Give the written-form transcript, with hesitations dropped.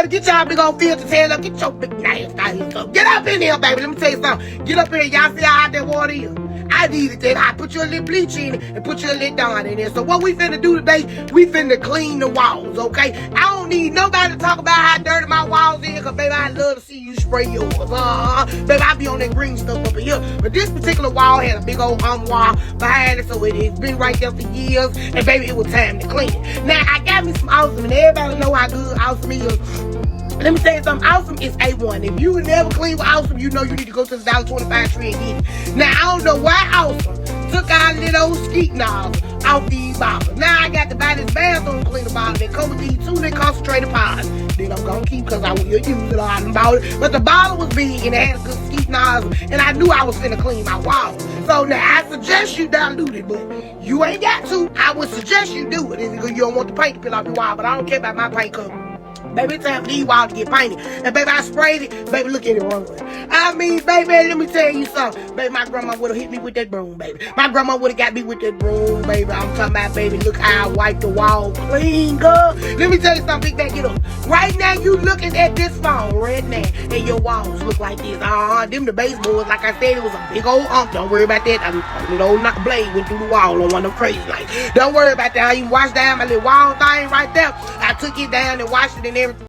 Get y'all big old filter tail up. Get your big nasty ass up. Get up in here, baby. Let me tell you something. Get up here. Y'all see how hot that water is? I needed that. I put your little bleach in it and put your little Dawn in there. So what we finna do today, we finna clean the walls, okay? I don't need nobody to talk about how dirty my walls is, because, baby, I love to see you spray yours. Baby, I be on that green stuff up in here. But this particular wall had a big old wall behind it, so it's been right there for years. And, baby, it was time to clean it. Now, I got me some Awesome, and everybody know how good Awesome is. Let me tell you something. Awesome is A1. If you never clean with Awesome, you know you need to go to the $1.25 tree and get it. Now, I don't know why Awesome took our little skeet knobs off these bottles. Now, I got to buy this bathroom cleaner bottle that come with these 2 little concentrated pods that I'm going to keep because I will use it on the bottle. But the bottle was big and it had good skeet knobs, and I knew I was finna clean my walls. So now, I suggest you dilute it, but you ain't got to. I would suggest you do it because you don't want the paint to peel off your wall, but I don't care about my paint cover. Baby, it's time for these walls to get painted. And baby, I sprayed it. Baby, look at it running. I mean, baby, let me tell you something. Baby, my grandma would have hit me with that broom, baby. My grandma would have got me with that broom, baby. I'm talking about, baby, look how I wiped the wall clean, girl. Let me tell you something, big back it up. Right now, you looking at this phone right now, and your walls look like this. Them the baseboards, like I said, it was a big old Don't worry about that. A little old blade went through the wall on one of them crazy lights. Don't worry about that. I even washed down my little wall thing right there. I took it down and washed it and everything.